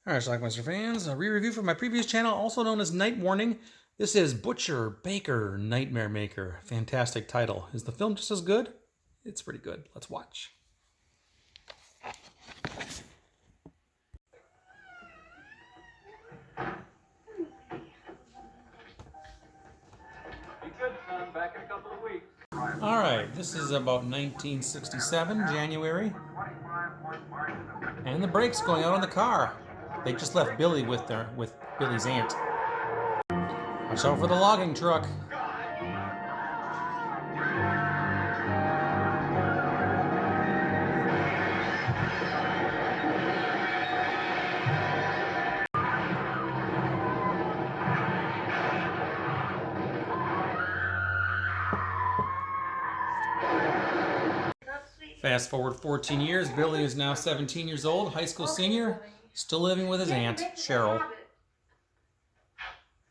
Alright, Schlockmeister fans, a re-review from my previous channel, also known as Night Warning. This is Butcher, Baker, Nightmare Maker. Fantastic title. Is the film just as good? It's pretty good. Let's watch. Back in a couple of weeks. Alright, this is about 1967, January. And the brakes going out on the car. They just left Billy with Billy's aunt. Watch out for the logging truck. Fast forward 14 years, Billy is now 17 years old, high school senior, still living with his aunt, Cheryl.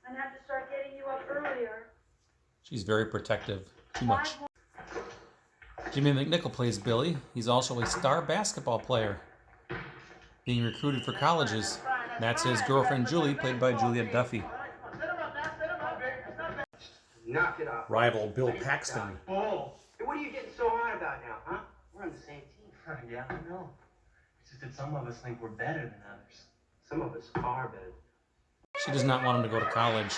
I'd have to start getting you up earlier. She's very protective, too much. Jimmy McNichol plays Billy. He's also a star basketball player, being recruited for colleges. That's his girlfriend Julie, played by Juliette Duffy. Knock it off. Rival Bill Paxton. Bull. Hey, what are you getting so hot about now, huh? We're on the same team. Yeah, I know. It's just that some of us think we're better than others. Some of us are better. She does not want him to go to college.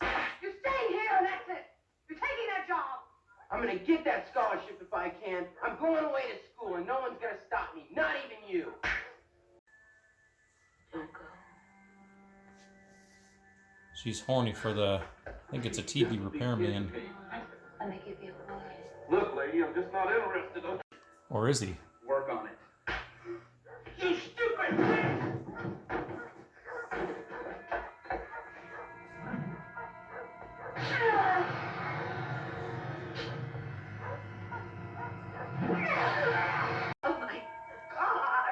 You're staying here and that's it. You're taking that job. I'm gonna get that scholarship if I can. I'm going away to school and no one's gonna stop me. Not even you. Don't go. She's horny for the, I think it's a TV repairman. Let me give you a boy. Look, lady, I'm just not interested. Or is he? Work on it. You stupid bitch! Oh my God.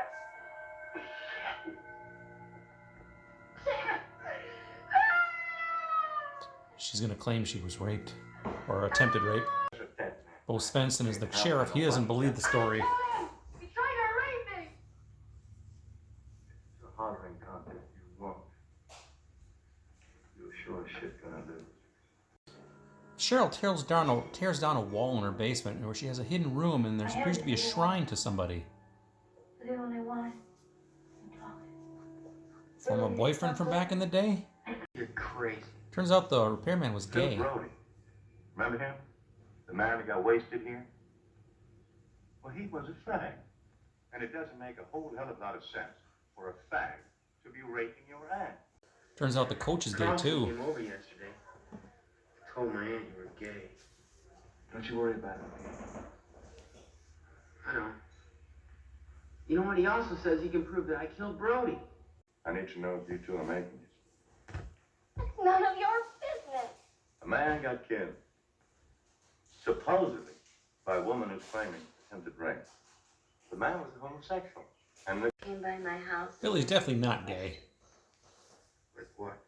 She's gonna claim she was raped, or attempted rape. Bo Svensson is the sheriff. He doesn't believe the story. He's trying to rape me. It's a hollering contest you won't. You're sure as shit gonna lose. Cheryl tears down a wall in her basement where she has a hidden room and there appears to be a shrine to somebody. The only one. Former boyfriend from back in the day? You're crazy. Turns out the repairman was gay. Bill Brody. Remember him? The man who got wasted here? Well, he was a fag. And it doesn't make a whole hell of a lot of sense for a fag to be raping your aunt. Turns out the coach is gay Carl too. came over yesterday. Told my aunt you were gay. Don't you worry about it. I know. You know what? He also says he can prove that I killed Brody. I need to know if you two are making it. It's none of your business. A man got killed. Supposedly by a woman who's claiming attempted rape. The man was a homosexual. And the Came by my house. Billy's definitely not gay. With what?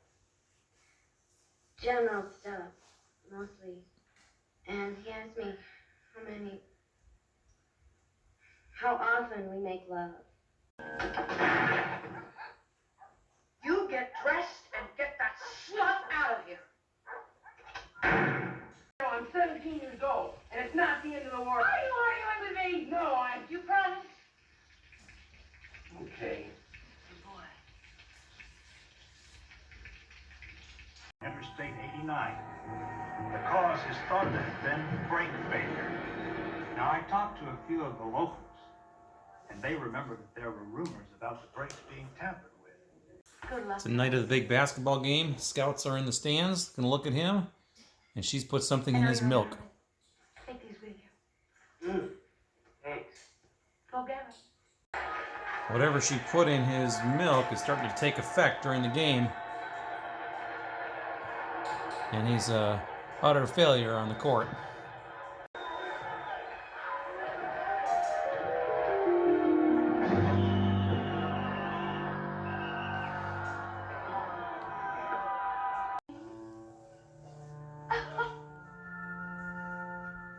General stuff, mostly. And he asked me how often we make love. You get dressed and get that slut out of here. I'm 17 years old, and it's not the end of the world. Are you arguing with me? No, you promise? Okay. Interstate 89. The cause is thought to have been brake failure. Now, I talked to a few of the locals, and they remember that there were rumors about the brakes being tampered with. Good luck. It's the night of the big basketball game. Scouts are in the stands, gonna look at him, and she's put something in his milk. Take these with you. Thanks. Go get them. Whatever she put in his milk is starting to take effect during the game. And he's a utter failure on the court.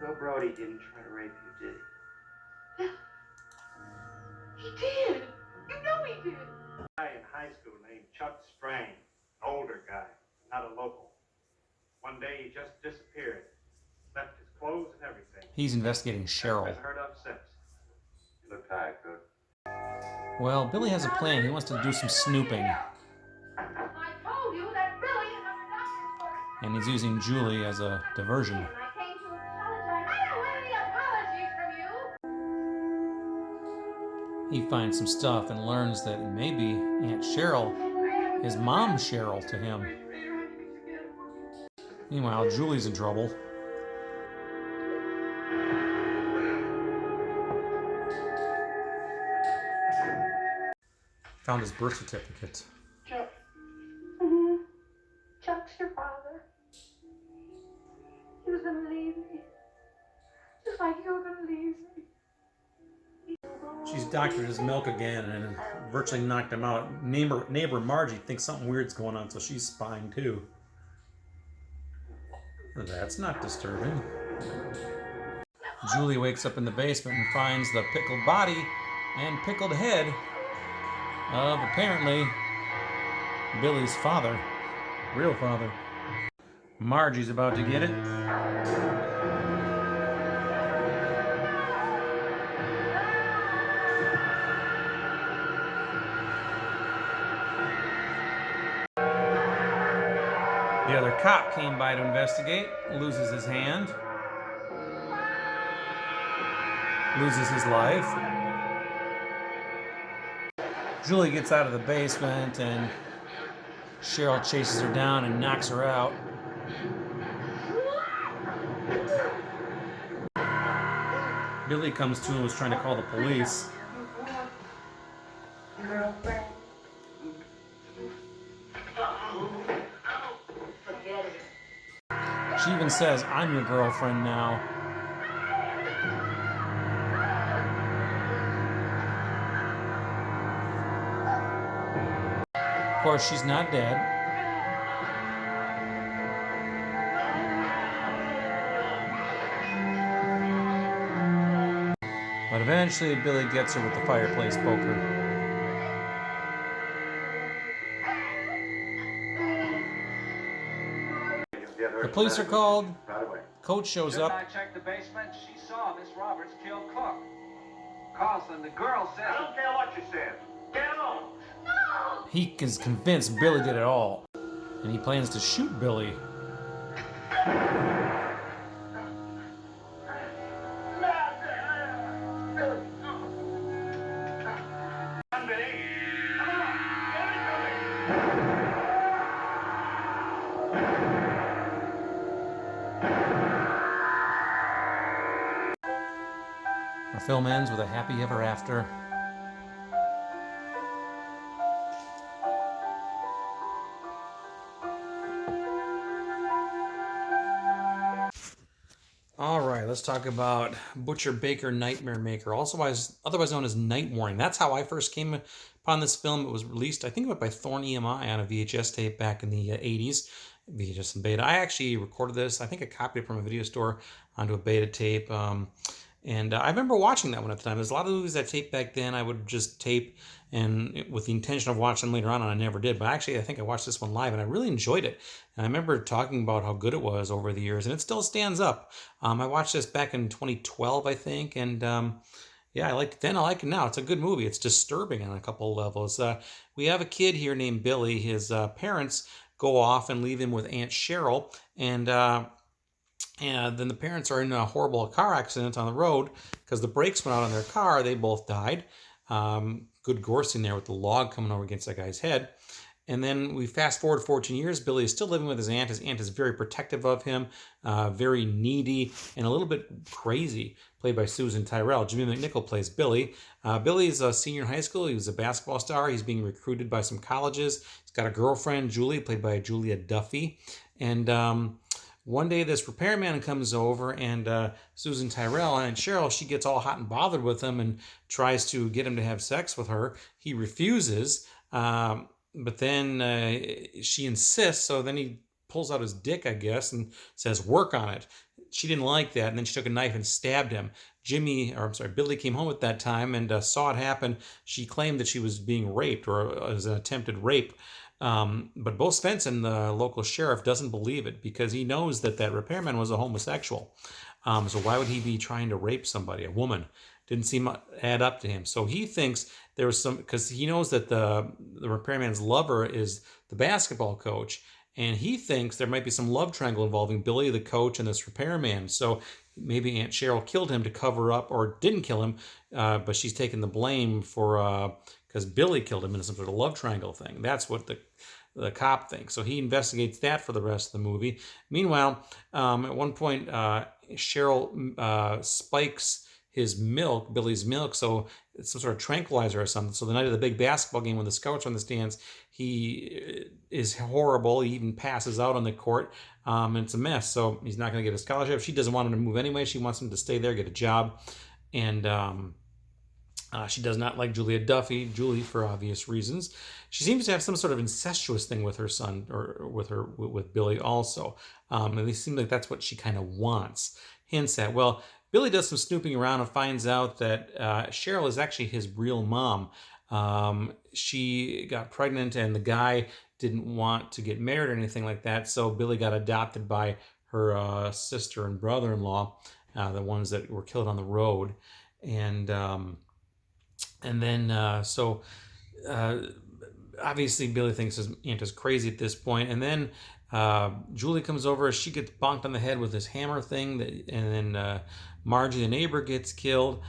No, Brody didn't try to rape you, did he? He did. You know he did. Guy in high school named Chuck Strain, an older guy, not a local. One day he just disappeared, left his clothes and everything. He's investigating Cheryl. Been heard of since. You look tired, Cook. Well, Billy has a plan. He wants to do some snooping. I told you that Billy is under doctor's orders. And he's using Julie as a diversion. And I came to apologize. I don't want any apologies from you. He finds some stuff and learns that maybe Aunt Cheryl is Mom Cheryl to him. Meanwhile, Julie's in trouble. Found his birth certificate. Chuck. Chuck's your father. He was gonna leave me. Just like you were gonna leave me. She's doctored his milk again and virtually knocked him out. Neighbor Margie thinks something weird's going on, so she's spying too. That's not disturbing. Julie wakes up in the basement and finds the pickled body and pickled head of apparently Billy's father, real father. Margie's about to get it. The other cop came by to investigate, loses his hand, loses his life. Julie gets out of the basement and Cheryl chases her down and knocks her out. Billy comes to and was trying to call the police. Girlfriend. Forget it. She even says, "I'm your girlfriend now." Of course, she's not dead. But eventually, Billy gets her with the fireplace poker. The police are called. Right away. Coach shows Shouldn't up. I check the basement? She saw Miss Roberts kill Cook. Carlson, the girl says... I don't care what you said. Get on. He is convinced Billy did it all, and he plans to shoot Billy. Our film ends with a happy ever after. All right, let's talk about Butcher Baker Nightmare Maker, otherwise known as Night Warning. That's how I first came upon this film. It was released, I think, by Thorn EMI on a VHS tape back in the 80s, VHS and beta. I actually recorded this. I think I copied it from a video store onto a beta tape. And I remember watching that one at the time. There's a lot of movies I taped back then I would just tape and with the intention of watching them later on, and I never did. But actually, I think I watched this one live, and I really enjoyed it. And I remember talking about how good it was over the years, and it still stands up. I watched this back in 2012, I think, and yeah, I liked it then. I like it now. It's a good movie. It's disturbing on a couple of levels. We have a kid here named Billy. His parents go off and leave him with Aunt Cheryl, and then the parents are in a horrible car accident on the road because the brakes went out on their car. They both died. Good gore scene there with the log coming over against that guy's head. And then we fast forward 14 years. Billy is still living with his aunt. His aunt is very protective of him, very needy, and a little bit crazy, played by Susan Tyrrell. Jimmy McNichol plays Billy. Billy is a senior in high school. He was a basketball star. He's being recruited by some colleges. He's got a girlfriend, Julie, played by Julia Duffy. And one day this repairman comes over, and Susan Tyrrell, and Cheryl, she gets all hot and bothered with him and tries to get him to have sex with her. He refuses, but then she insists, so then he pulls out his dick, I guess, and says, "Work on it." she didn't like that, and then she took a knife and stabbed him. Billy came home at that time and saw it happen. She claimed that she was being raped, or it was an attempted rape. But Bo Svensson, the local sheriff, doesn't believe it because he knows that repairman was a homosexual. So why would he be trying to rape somebody, a woman? Didn't seem to add up to him. So he thinks there was some, because he knows that the repairman's lover is the basketball coach, and he thinks there might be some love triangle involving Billy, the coach, and this repairman. So maybe Aunt Cheryl killed him to cover up, or didn't kill him, but she's taking the blame for, because Billy killed him in some sort of love triangle thing. That's what the cop thinks. So he investigates that for the rest of the movie. Meanwhile, at one point, Cheryl spikes his milk, Billy's milk, so it's some sort of tranquilizer or something. So the night of the big basketball game when the scouts are on the stands, he is horrible. He even passes out on the court, and it's a mess. So he's not going to get a scholarship. She doesn't want him to move anyway. She wants him to stay there, get a job. And she does not like Julie, for obvious reasons. She seems to have some sort of incestuous thing with her son, or with Billy also. And it seems like that's what she kind of wants. Hints at, well, Billy does some snooping around and finds out that Cheryl is actually his real mom. She got pregnant and the guy didn't want to get married or anything like that, so Billy got adopted by her sister and brother-in-law, the ones that were killed on the road. And then obviously Billy thinks his aunt is crazy at this point, and then Julie comes over. She gets bonked on the head with this hammer thing, and then Margie, the neighbor, gets killed.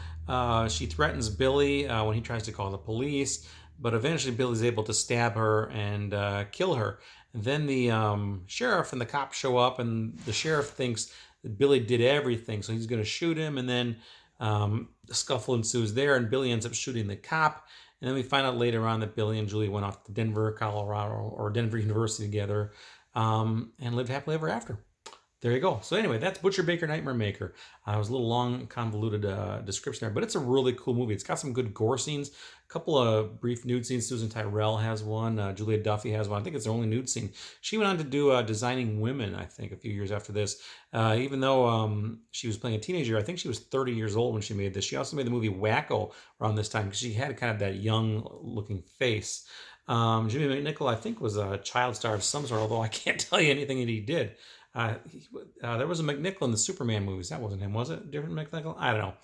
She threatens Billy when he tries to call the police, but eventually Billy's able to stab her and kill her. And then the sheriff and the cops show up, and the sheriff thinks that Billy did everything, so he's going to shoot him, and then the scuffle ensues there, and Billy ends up shooting the cop. And then we find out later on that Billy and Julie went off to Denver, Colorado, or Denver University together, and lived happily ever after. There you go. So anyway, that's Butcher Baker Nightmare Maker. It was a little long, convoluted description there, but it's a really cool movie. It's got some good gore scenes, a couple of brief nude scenes. Susan Tyrrell has one. Julia Duffy has one. I think it's their only nude scene. She went on to do Designing Women, I think, a few years after this. Even though she was playing a teenager, I think she was 30 years old when she made this. She also made the movie Wacko around this time because she had kind of that young-looking face. Jimmy McNichol, I think, was a child star of some sort, although I can't tell you anything that he did. There was a McNichol in the Superman movies. That wasn't him, was it? Different McNichol? I don't know.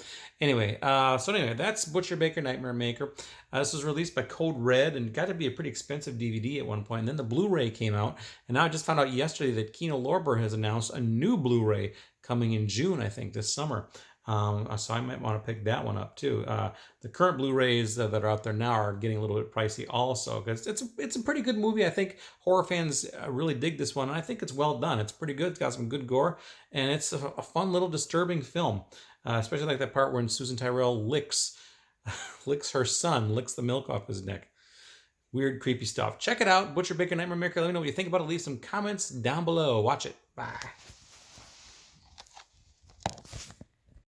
Anyway, that's Butcher Baker Nightmare Maker. This was released by Code Red and got to be a pretty expensive DVD at one point. And then the Blu-ray came out. And now I just found out yesterday that Kino Lorber has announced a new Blu-ray coming in June, I think, this summer. So I might want to pick that one up too. The current Blu-rays that are out there now are getting a little bit pricey also, because it's a pretty good movie. I think horror fans really dig this one, and I think it's well done. It's pretty good. It's got some good gore, and it's a fun little disturbing film, especially like that part when Susan Tyrrell licks her son, licks the milk off his neck. Weird, creepy stuff. Check it out, Butcher Baker Nightmare Maker. Let me know what you think about it. Leave some comments down below. Watch it. Bye.